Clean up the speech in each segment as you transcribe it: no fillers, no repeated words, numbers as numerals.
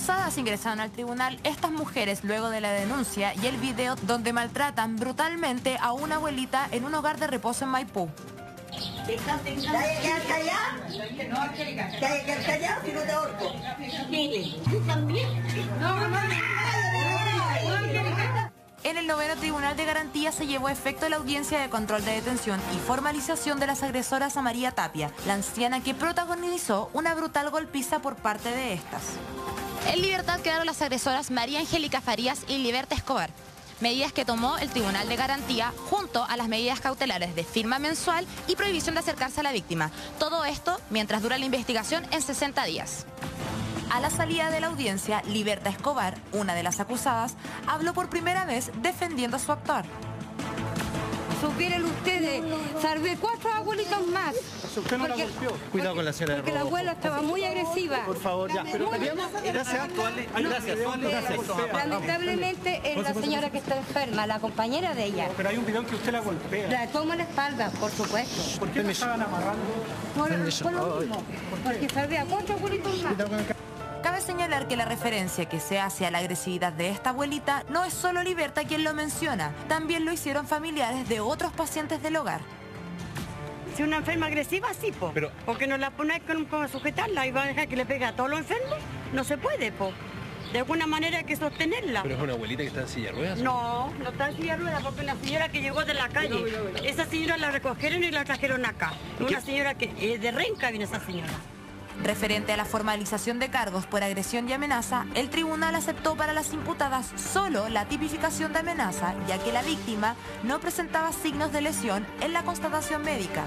acusadas ingresaron al tribunal estas mujeres luego de la denuncia y el video donde maltratan brutalmente a una abuelita en un hogar de reposo en Maipú. ¿Te hay que quedar callado? ¿Te hay que quedar callado si no te ahorco? ¿Tú también? En el 9º Tribunal de Garantía se llevó a efecto la audiencia de control de detención y formalización de las agresoras a María Tapia, la anciana que protagonizó una brutal golpiza por parte de estas. En libertad quedaron las agresoras María Angélica Farías y Liberta Escobar, medidas que tomó el Tribunal de Garantía junto a las medidas cautelares de firma mensual y prohibición de acercarse a la víctima. Todo esto mientras dura la investigación en 60 días. A la salida de la audiencia, Liberta Escobar, una de las acusadas, habló por primera vez defendiendo a su actuar. Supieran ustedes, salvé 4 abuelitos más. Usted no la golpeó. Cuidado con la señora. Porque la abuela estaba muy agresiva. Por favor, ya. Pero gracias. Lamentablemente es la señora que está enferma, la compañera de ella. Pero hay un video en que usted la golpea. La toma la espalda, por supuesto. ¿Por qué me estaban amarrando? Por lo mismo, porque salvé a 4 abuelitos más. Cabe señalar que la referencia que se hace a la agresividad de esta abuelita no es solo Liberta quien lo menciona, también lo hicieron familiares de otros pacientes del hogar. Si una enferma agresiva, sí, po. Pero, porque no la pone como sujetarla y va a dejar que le pegue a todos los enfermos, no se puede, po. De alguna manera hay que sostenerla. ¿Pero es una abuelita que está en silla de ruedas? No, no está en silla de ruedas porque una señora que llegó de la calle, esa señora la recogieron y la trajeron acá. Una señora que de Renca viene esa señora. Referente a la formalización de cargos por agresión y amenaza, el tribunal aceptó para las imputadas solo la tipificación de amenaza, ya que la víctima no presentaba signos de lesión en la constatación médica.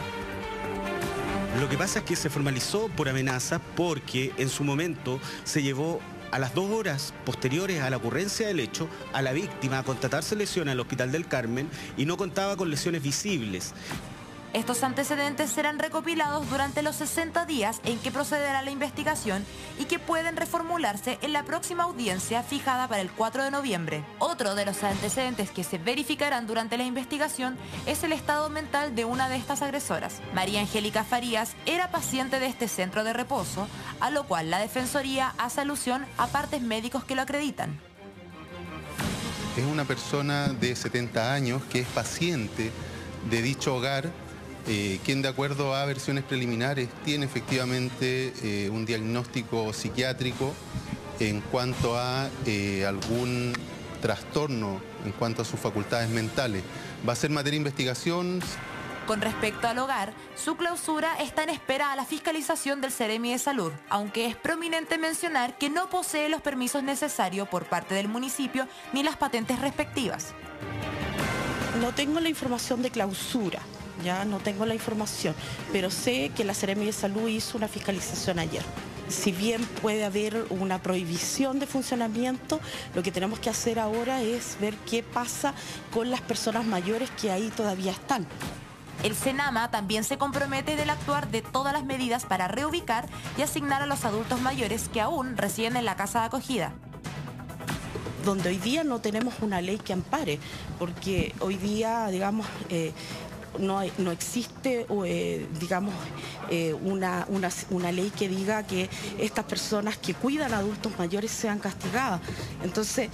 Lo que pasa es que se formalizó por amenaza porque en su momento se llevó a las 2 horas posteriores a la ocurrencia del hecho a la víctima a constatarse lesiones al Hospital del Carmen y no contaba con lesiones visibles. Estos antecedentes serán recopilados durante los 60 días en que procederá la investigación y que pueden reformularse en la próxima audiencia fijada para el 4 de noviembre. Otro de los antecedentes que se verificarán durante la investigación es el estado mental de una de estas agresoras. María Angélica Farías era paciente de este centro de reposo, a lo cual la Defensoría hace alusión a partes médicos que lo acreditan. Es una persona de 70 años que es paciente de dicho hogar, quien de acuerdo a versiones preliminares tiene efectivamente un diagnóstico psiquiátrico en cuanto a algún trastorno en cuanto a sus facultades mentales. Va a ser materia de investigación. Con respecto al hogar, su clausura está en espera a la fiscalización del Seremi de Salud, aunque es prominente mencionar que no posee los permisos necesarios por parte del municipio ni las patentes respectivas. No tengo la información de clausura. Ya no tengo la información, pero sé que la Seremi de Salud hizo una fiscalización ayer. Si bien puede haber una prohibición de funcionamiento, lo que tenemos que hacer ahora es ver qué pasa con las personas mayores que ahí todavía están. El SENAMA también se compromete del actuar de todas las medidas para reubicar y asignar a los adultos mayores que aún residen en la casa de acogida. Donde hoy día no tenemos una ley que ampare, porque hoy día, digamos, no existe, digamos, una ley que diga que estas personas que cuidan a adultos mayores sean castigadas. Entonces,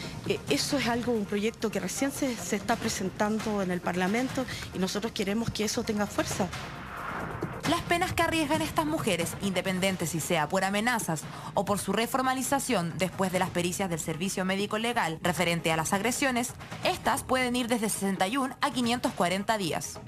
eso es un proyecto que recién se está presentando en el Parlamento y nosotros queremos que eso tenga fuerza. Las penas que arriesgan estas mujeres, independientes si sea por amenazas o por su reformalización después de las pericias del Servicio Médico Legal referente a las agresiones, estas pueden ir desde 61 a 540 días.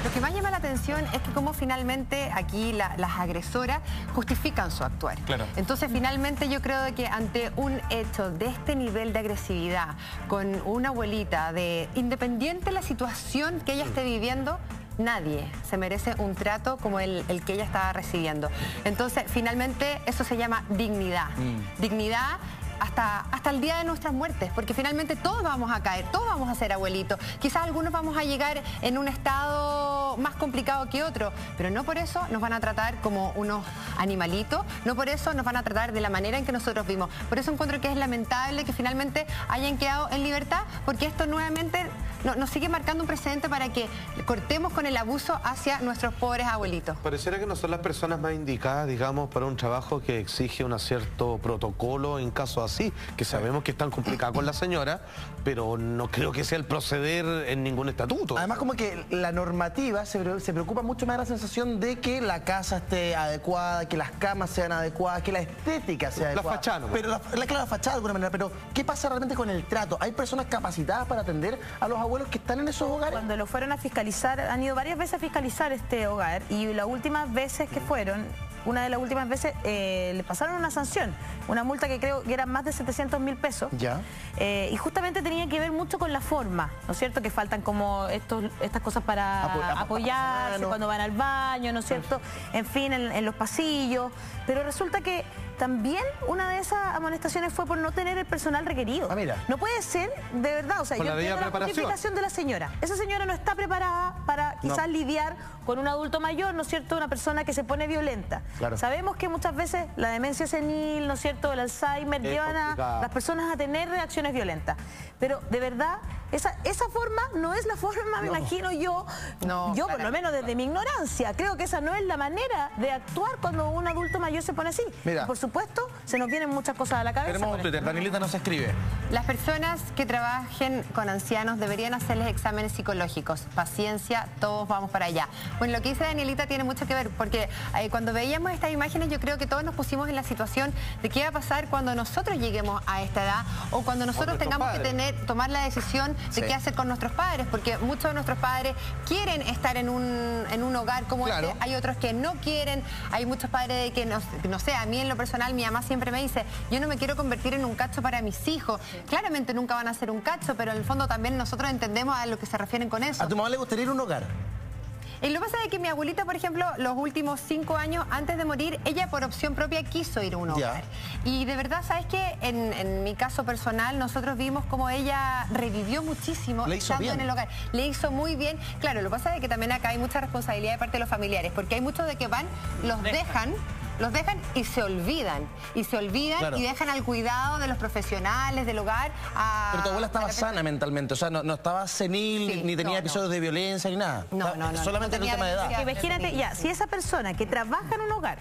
Lo que más llama la atención es que como finalmente aquí las agresoras justifican su actuar. Claro. Entonces finalmente yo creo que ante un hecho de este nivel de agresividad con una abuelita, independiente de la situación que ella esté viviendo, nadie se merece un trato como el que ella estaba recibiendo. Entonces finalmente eso se llama dignidad. Dignidad hasta el día de nuestras muertes, porque finalmente todos vamos a caer, todos vamos a ser abuelitos. Quizás algunos vamos a llegar en un estado más complicado que otro, pero no por eso nos van a tratar como unos animalitos, no por eso nos van a tratar de la manera en que nosotros vimos. Por eso encuentro que es lamentable que finalmente hayan quedado en libertad, porque esto nuevamente nos sigue marcando un precedente para que cortemos con el abuso hacia nuestros pobres abuelitos. Pareciera que no son las personas más indicadas, digamos, para un trabajo que exige un cierto protocolo en casos así, que sabemos que es tan complicado con la señora, pero no creo que sea el proceder en ningún estatuto. Además, como que la normativa se preocupa mucho más de la sensación de que la casa esté adecuada, que las camas sean adecuadas, que la estética sea adecuada. La fachada, ¿no? Pero la fachada de alguna manera. Pero, ¿qué pasa realmente con el trato? ¿Hay personas capacitadas para atender a los abuelos que están en esos hogares? Cuando lo fueron a fiscalizar, han ido varias veces a fiscalizar este hogar y las últimas veces que fueron, una de las últimas veces le pasaron una sanción, una multa que creo que era más de 700.000 pesos. Ya. Y justamente tenía que ver mucho con la forma, ¿no es cierto? Que faltan como estas cosas para apoyarse cuando van al baño, ¿no es cierto? En fin, en los pasillos. Pero resulta que también una de esas amonestaciones fue por no tener el personal requerido. Mira. No puede ser, de verdad, o sea, yo entiendo la justificación de la señora. Esa señora no está preparada para quizás lidiar con un adulto mayor, ¿no es cierto? Una persona que se pone violenta. Claro. Sabemos que muchas veces la demencia senil, ¿no es cierto? El Alzheimer llevan a las personas a tener reacciones violentas. Pero de verdad, esa forma no es la forma, me imagino yo, por lo menos desde mi ignorancia, creo que esa no es la manera de actuar cuando un adulto mayor se pone así. Mira. Por supuesto, se nos vienen muchas cosas a la cabeza. Tenemos un Twitter, Danielita nos escribe. Las personas que trabajen con ancianos deberían hacerles exámenes psicológicos. Paciencia, todos vamos para allá. Bueno, lo que dice Danielita tiene mucho que ver, porque cuando veíamos estas imágenes yo creo que todos nos pusimos en la situación de qué va a pasar cuando nosotros lleguemos a esta edad o cuando nosotros tengamos que tomar la decisión de qué hacer con nuestros padres, porque muchos de nuestros padres quieren estar en un hogar como este, hay otros que no quieren, hay muchos padres que no sé, a mí en lo personal mi mamá siempre me dice, yo no me quiero convertir en un cacho para mis hijos. Claramente nunca van a ser un cacho, pero en el fondo también nosotros entendemos a lo que se refieren con eso. ¿A tu mamá le gustaría ir a un hogar? Y lo que pasa es que mi abuelita, por ejemplo, los últimos 5 años antes de morir, ella por opción propia quiso ir a un hogar. Y de verdad, ¿sabes qué? En mi caso personal, nosotros vimos cómo ella revivió muchísimo estando en el hogar. Le hizo muy bien. Claro, lo que pasa es que también acá hay mucha responsabilidad de parte de los familiares, porque hay muchos de que van, los dejan y se olvidan. Y dejan al cuidado de los profesionales del hogar. Pero tu abuela estaba sana mentalmente, o sea, no estaba senil, ni tenía episodios de violencia, ni nada. No. Solamente en el tema de edad. Imagínate, si esa persona que trabaja en un hogar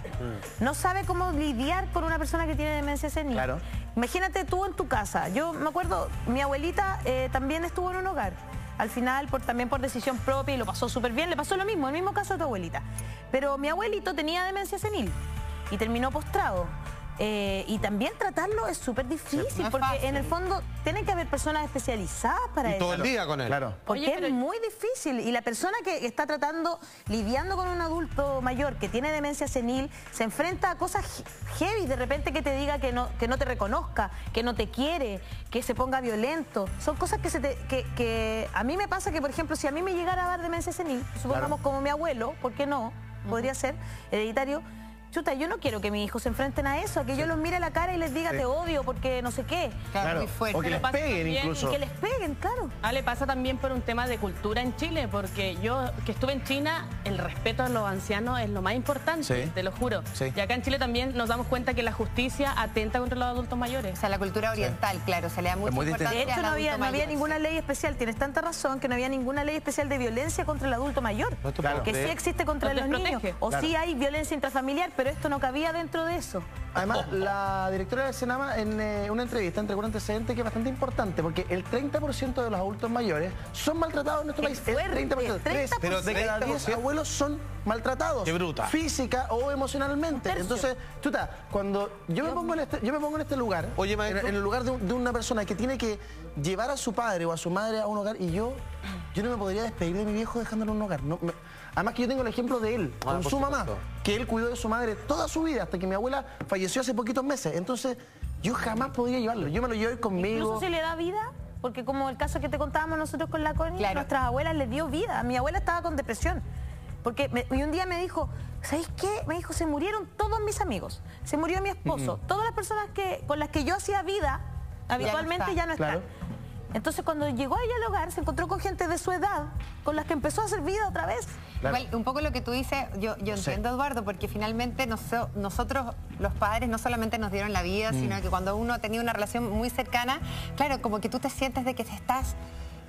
no sabe cómo lidiar con una persona que tiene demencia senil. Claro. Imagínate tú en tu casa. Yo me acuerdo, mi abuelita también estuvo en un hogar. Al final, también por decisión propia, y lo pasó súper bien, le pasó lo mismo, el mismo caso de tu abuelita. Pero mi abuelito tenía demencia senil y terminó postrado. Y también tratarlo es súper difícil, porque en el fondo tienen que haber personas especializadas para eso. Y todo el día con él. Porque es muy difícil. Y la persona que está lidiando con un adulto mayor que tiene demencia senil, se enfrenta a cosas heavy. De repente que te diga que no te reconozca, que no te quiere, que se ponga violento. Son cosas que a mí me pasa que, por ejemplo, si a mí me llegara a dar demencia senil, supongamos como mi abuelo, ¿por qué no? Podría ser hereditario. Chuta, yo no quiero que mis hijos se enfrenten a eso, a que yo los mire a la cara y les diga te odio porque no sé qué. Claro, muy fuerte. O que les peguen incluso. Y que les peguen, claro. Le pasa también por un tema de cultura en Chile, porque yo que estuve en China, el respeto a los ancianos es lo más importante, te lo juro. Y acá en Chile también nos damos cuenta que la justicia atenta contra los adultos mayores. O sea, la cultura oriental, claro, se le da mucha importancia. De hecho, no había ninguna ley especial, tienes tanta razón, que no había ninguna ley especial de violencia contra el adulto mayor. Que sí existe contra los niños, o sí hay violencia intrafamiliar, pero esto no cabía dentro de eso. Además, la directora del Senama en una entrevista entregó un antecedente que es bastante importante, porque el 30% de los adultos mayores son maltratados en nuestro país. El 30%. Pero de cada 10 abuelos son maltratados. Qué bruta. Física o emocionalmente. Entonces, chuta, cuando yo me pongo en este lugar, en el lugar de una persona que tiene que llevar a su padre o a su madre a un hogar, y yo no me podría despedir de mi viejo dejándolo en un hogar. Además que yo tengo el ejemplo de él, con su mamá, que él cuidó de su madre toda su vida, hasta que mi abuela falleció hace poquitos meses. Entonces, yo jamás podría llevarlo. Yo me lo llevo conmigo. Incluso si le da vida, porque como el caso que te contábamos nosotros con la Connie, nuestras abuelas les dio vida. Mi abuela estaba con depresión. Y un día me dijo, ¿sabéis qué? Me dijo, se murieron todos mis amigos. Se murió mi esposo. Todas las personas con las que yo hacía vida, habitualmente ya no están. Entonces, cuando llegó ella al hogar, se encontró con gente de su edad, con las que empezó a hacer vida otra vez. Igual, un poco lo que tú dices, yo entiendo, Eduardo, porque finalmente nosotros, los padres, no solamente nos dieron la vida, sino que cuando uno ha tenido una relación muy cercana, claro, como que tú te sientes de que te estás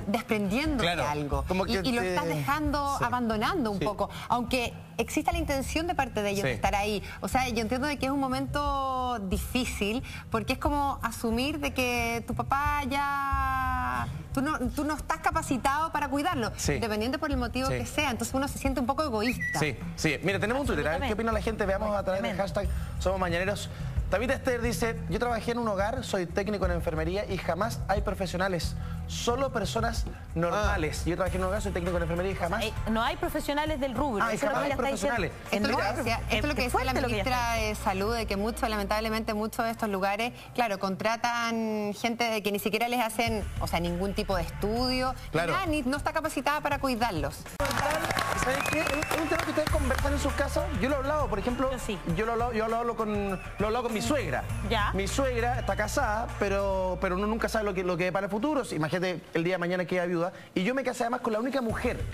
desprendiendo de algo. Y lo estás dejando, abandonando un poco. Aunque exista la intención de parte de ellos de estar ahí. O sea, yo entiendo de que es un momento difícil, porque es como asumir de que tu papá ya... Tú no estás capacitado para cuidarlo, independiente por el motivo que sea. Entonces uno se siente un poco egoísta. Sí. Mira, tenemos un Twitter. A ver qué opina la gente. Veamos a través del hashtag Somos Mañaneros. David Esther dice, yo trabajé en un hogar, soy técnico en enfermería y jamás hay profesionales, solo personas normales. Yo trabajé en un hogar, soy técnico en enfermería y jamás... No hay profesionales del rubro. Jamás hay profesionales. Esto es lo que decía la ministra de Salud, de que lamentablemente muchos de estos lugares, claro, contratan gente que ni siquiera les hacen, o sea, ningún tipo de estudio, ni no está capacitada para cuidarlos. ¿Sabes qué? Es un tema que ustedes conversan en sus casas. Yo lo he hablado, por ejemplo, yo lo he hablado con mi suegra. Mi suegra está casada, pero uno nunca sabe lo que para el futuro. Imagínate el día de mañana que ella viuda. Y yo me casé además con la única mujer.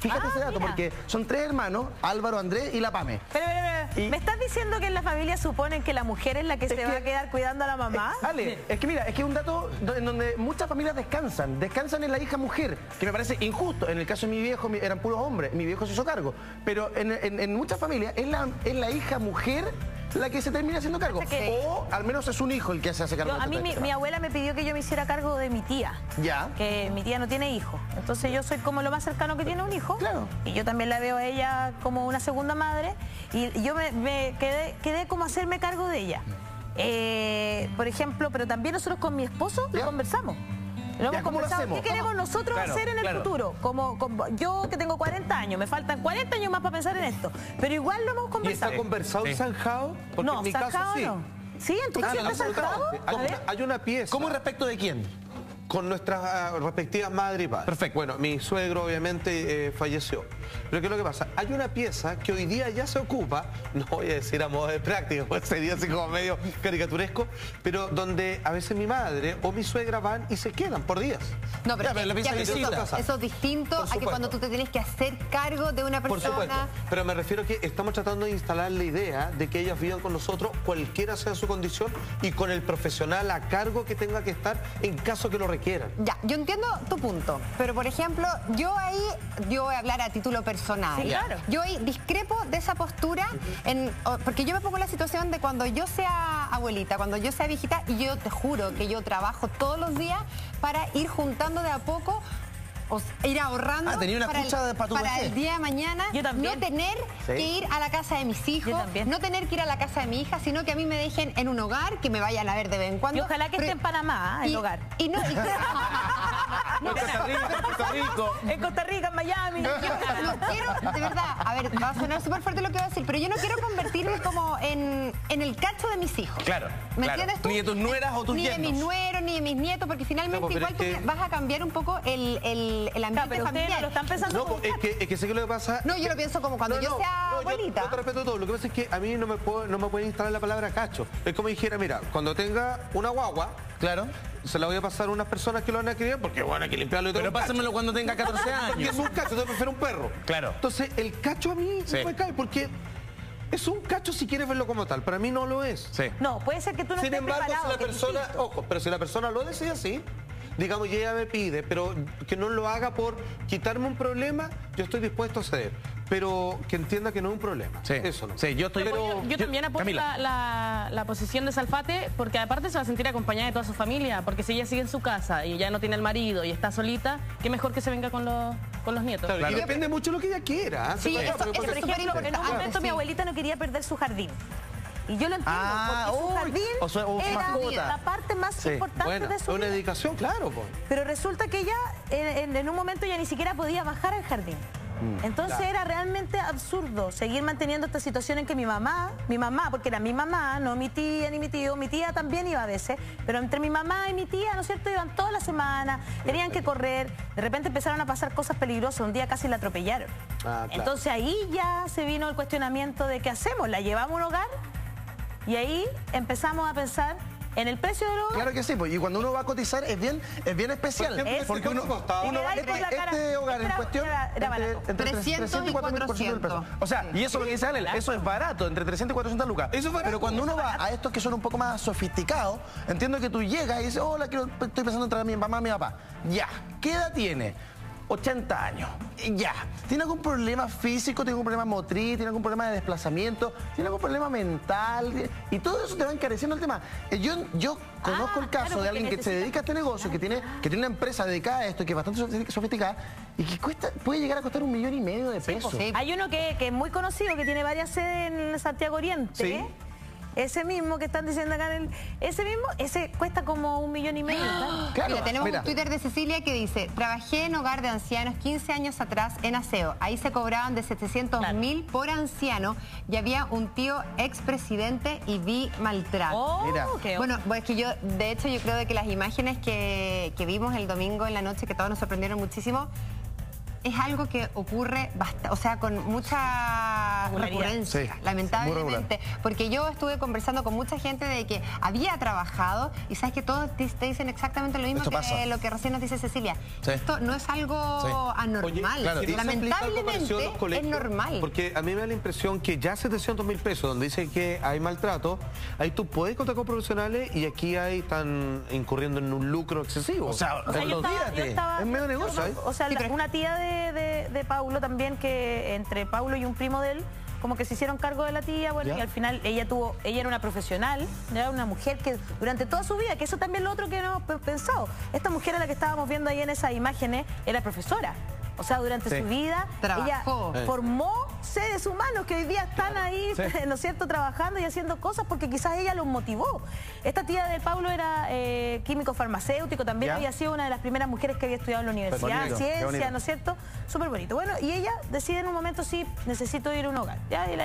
Fíjate ese dato, porque son 3 hermanos, Álvaro, Andrés y la Pame. Pero, ¿me estás diciendo que en la familia suponen que la mujer es la que se va a quedar cuidando a la mamá? Ale, es que mira, es que es un dato en donde muchas familias descansan en la hija mujer, que me parece injusto. En el caso de mi viejo eran puros hombres, mi viejo se hizo cargo. Pero en muchas familias es la hija mujer la que se termina haciendo cargo. O al menos es un hijo el que se hace cargo. A mí mi abuela me pidió que yo me hiciera cargo de mi tía. Que mi tía no tiene hijos. Entonces yo soy como lo más cercano que tiene un hijo. Y yo también la veo a ella como una segunda madre. Y yo me quedé como a hacerme cargo de ella. Por ejemplo, pero también nosotros con mi esposo lo conversamos. Lo hemos conversado. ¿Qué queremos nosotros hacer en el futuro? Como yo que tengo 40 años, me faltan 40 años más para pensar en esto. Pero igual lo hemos conversado. ¿Y está conversado y zanjado? Porque no, en mi caso sí. No. ¿Sí? ¿En tu caso está zanjado? Hay una pieza. ¿Cómo respecto de quién? Con nuestras respectivas madre y padre. Perfecto. Bueno, mi suegro obviamente falleció. Pero ¿qué es lo que pasa? Hay una pieza que hoy día ya se ocupa, no voy a decir a modo de práctica, pues sería así como medio caricaturesco, pero donde a veces mi madre o mi suegra van y se quedan por días. No, pero eso es distinto a que cuando tú te tienes que hacer cargo de una persona. Por supuesto, pero me refiero a que estamos tratando de instalar la idea de que ellas vivan con nosotros, cualquiera sea su condición, y con el profesional a cargo que tenga que estar en caso que lo requieran. Ya, yo entiendo tu punto, pero por ejemplo, yo voy a hablar a título personal. Sí, claro. Yo ahí discrepo de esa postura, porque yo me pongo en la situación de cuando yo sea abuelita, cuando yo sea viejita, y yo te juro que yo trabajo todos los días para ir juntando de a poco, ir ahorrando tenía una para el día de mañana. Yo también. No tener que ir a la casa de mis hijos, no tener que ir a la casa de mi hija, sino que a mí me dejen en un hogar, que me vayan a ver de vez en cuando. Y ojalá que esté en Panamá, el hogar. Y no, en Costa Rica, en Costa Rica, en Miami. Yo no quiero, de verdad, a ver, va a sonar súper fuerte lo que voy a decir, pero yo no quiero convertirme como en el cacho de mis hijos. Claro. ¿Me entiendes tú? Ni de tus nueras o tus yernos. Ni de mis nueros, ni de mis nietos, porque finalmente igual tú vas a cambiar un poco el ambiente pero familiar. ustedes lo están pensando como es que sé que lo que pasa... No, yo lo pienso como cuando yo sea abuelita. Yo te respeto todo. Lo que pasa es que a mí no me pueden instalar la palabra cacho. Es como dijera, mira, cuando tenga una guagua, se la voy a pasar a unas personas que lo van a criar, porque bueno, hay que limpiarlo y todo. Pero pásamelo cuando tenga 14 años. Porque es un cacho, yo prefiero un perro. Claro. Entonces, el cacho a mí no me cae, porque... Es un cacho si quieres verlo como tal. Para mí no lo es. No, puede ser que tú no estés preparado. Sin embargo, si la persona... Ojo, pero si la persona lo decide así, digamos, y ella me pide, pero que no lo haga por quitarme un problema, yo estoy dispuesto a ceder. Pero que entienda que no es un problema. Eso no. Yo también apoyo la posición de Salfate, porque aparte se va a sentir acompañada de toda su familia, porque si ella sigue en su casa y ya no tiene el marido y está solita, qué mejor que se venga con los nietos. Claro, y depende mucho de lo que ella quiera. Sí, por ejemplo, en un momento mi abuelita no quería perder su jardín. Y yo lo entiendo, porque su jardín era la parte más importante de su vida. Una dedicación, claro. Pero resulta que ella, en un momento ya ni siquiera podía bajar al jardín. Entonces era realmente absurdo seguir manteniendo esta situación en que mi mamá, porque era mi mamá, no mi tía ni mi tío, mi tía también iba a veces, pero entre mi mamá y mi tía, ¿no es cierto?, iban toda la semana, tenían que correr, de repente empezaron a pasar cosas peligrosas, un día casi la atropellaron. Entonces ahí ya se vino el cuestionamiento de qué hacemos, ¿la llevamos a un hogar? Y ahí empezamos a pensar en el precio del hogar. Claro que sí, pues, y cuando uno va a cotizar es bien especial. Por ejemplo, porque uno va este hogar en cuestión entre 300 y 400 pesos. O sea, y eso lo que dice Ale, eso es barato, entre 300 y 400 lucas. Pero cuando uno va a estos que son un poco más sofisticados, entiendo que tú llegas y dices, hola, estoy pensando en traer a mi mamá, a mi papá. Ya, ¿qué edad tiene? 80 años. Ya. ¿Tiene algún problema físico? ¿Tiene algún problema motriz? ¿Tiene algún problema de desplazamiento? ¿Tiene algún problema mental? Y todo eso te va encareciendo el tema. Yo conozco el caso de alguien que se dedica a este negocio, que tiene una empresa dedicada a esto, que es bastante sofisticada, y que puede llegar a costar 1,5 millones de pesos. Sí. Hay uno que es muy conocido, que tiene varias sedes en Santiago Oriente. Sí. Ese mismo que están diciendo acá, ese cuesta como 1,5 millones. Claro, mira, tenemos un Twitter de Cecilia que dice: trabajé en hogar de ancianos 15 años atrás en aseo. Ahí se cobraban de 700.000 por anciano y había un tío expresidente y vi maltrato. Mira. Bueno, pues que de hecho yo creo de que las imágenes que vimos el domingo en la noche, que todos nos sorprendieron muchísimo, es algo que ocurre con mucha recurrencia, lamentablemente. Porque yo estuve conversando con mucha gente de que había trabajado y sabes que todos te dicen exactamente lo mismo que lo que recién nos dice Cecilia. Sí. Esto no es algo anormal. Claro, lamentablemente es normal. Porque a mí me da la impresión que ya 700.000 pesos, donde dice que hay maltrato, ahí tú puedes contar con profesionales y aquí están incurriendo en un lucro excesivo. O sea olvídate, es medio negocio. O sea, una tía de Paulo también, que entre Paulo y un primo de él, como que se hicieron cargo de la tía, bueno, y al final ella era una profesional, era una mujer que durante toda su vida, que eso también es lo otro que no hemos pensado, esta mujer a la que estábamos viendo ahí en esas imágenes era profesora. O sea, durante su vida, trabajó. Ella formó seres humanos que hoy día están ahí, ¿no es cierto?, trabajando y haciendo cosas porque quizás ella los motivó. Esta tía de Paulo era químico farmacéutico, también había sido una de las primeras mujeres que había estudiado en la universidad, ciencia, ¿no es cierto? Súper bonito. Bueno, y ella decide en un momento, sí, necesito ir a un hogar. Ya, y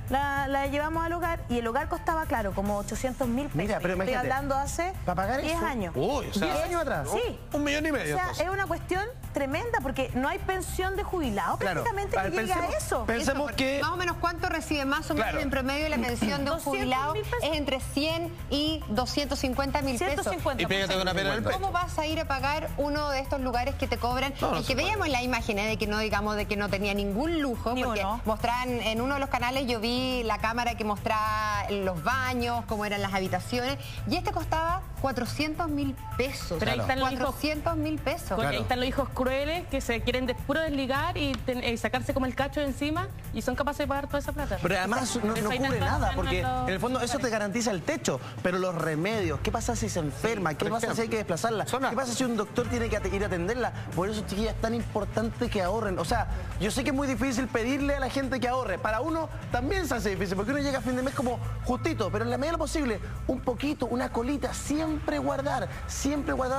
la llevamos al hogar y el hogar costaba, claro, como 800.000 pesos. Mira, pero estoy hablando hace ¿para pagar 10 eso? años. Uy, o sea, 10 años atrás. Sí. 1,5 millones. O sea, es una cuestión tremenda porque no hay pensión de jubilado prácticamente que llegue a eso. Pensemos que... Más o menos, ¿cuánto recibe más o menos en promedio la pensión de un jubilado? Es entre 100 y 250.000 pesos. 150. Y pégate con una pena en el pecho. ¿Cómo vas a ir a pagar uno de estos lugares que te cobran? Y que veíamos la imagen de que no, digamos, de que no tenía ningún lujo, porque mostraban en uno de los canales, yo vi la cámara que mostraba los baños, cómo eran las habitaciones, y este costaba 400.000 pesos. Pero ahí están los 400.000 pesos. Porque ahí están los hijos crueles que se quieren puro desligar y sacarse como el cacho de encima y son capaces de pagar toda esa plata. Pero además no cubre nada, porque en el fondo eso te garantiza el techo, pero los remedios, ¿qué pasa si se enferma? ¿Qué pasa si hay que desplazarla? ¿Qué pasa si un doctor tiene que ir a atenderla? Por eso, chiquillas, es tan importante que ahorren. O sea, yo sé que es muy difícil pedirle a la gente que ahorre. Para uno también se hace difícil, porque uno llega a fin de mes como justito, pero en la medida de lo posible, un poquito, una colita, siempre guardar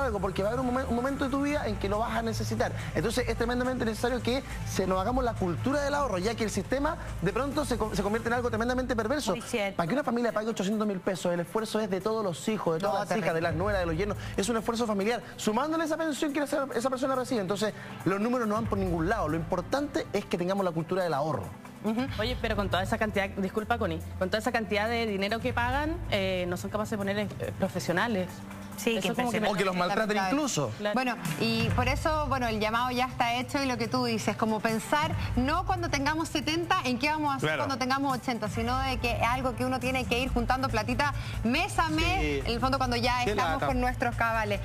algo, porque va a haber un momento de tu vida en que lo vas a necesitar. Entonces es tremendamente necesario que nos hagamos la cultura del ahorro, ya que el sistema de pronto se convierte en algo tremendamente perverso. Para que una familia pague 800.000 pesos, el esfuerzo es de todos los hijos, de todas las hijas, de las nueras, de los yernos, es un esfuerzo familiar, sumándole esa pensión que esa persona recibe. Entonces los números no van por ningún lado, lo importante es que tengamos la cultura del ahorro. Oye, pero con toda esa cantidad, disculpa Connie, con toda esa cantidad de dinero que pagan, no son capaces de poner profesionales. Sí, o que los maltraten incluso. Claro. Bueno, y por eso, el llamado ya está hecho y lo que tú dices, como pensar, no cuando tengamos 70 en qué vamos a hacer cuando tengamos 80, sino de que es algo que uno tiene que ir juntando platita mes a mes, en el fondo cuando ya estamos con nuestros cabales.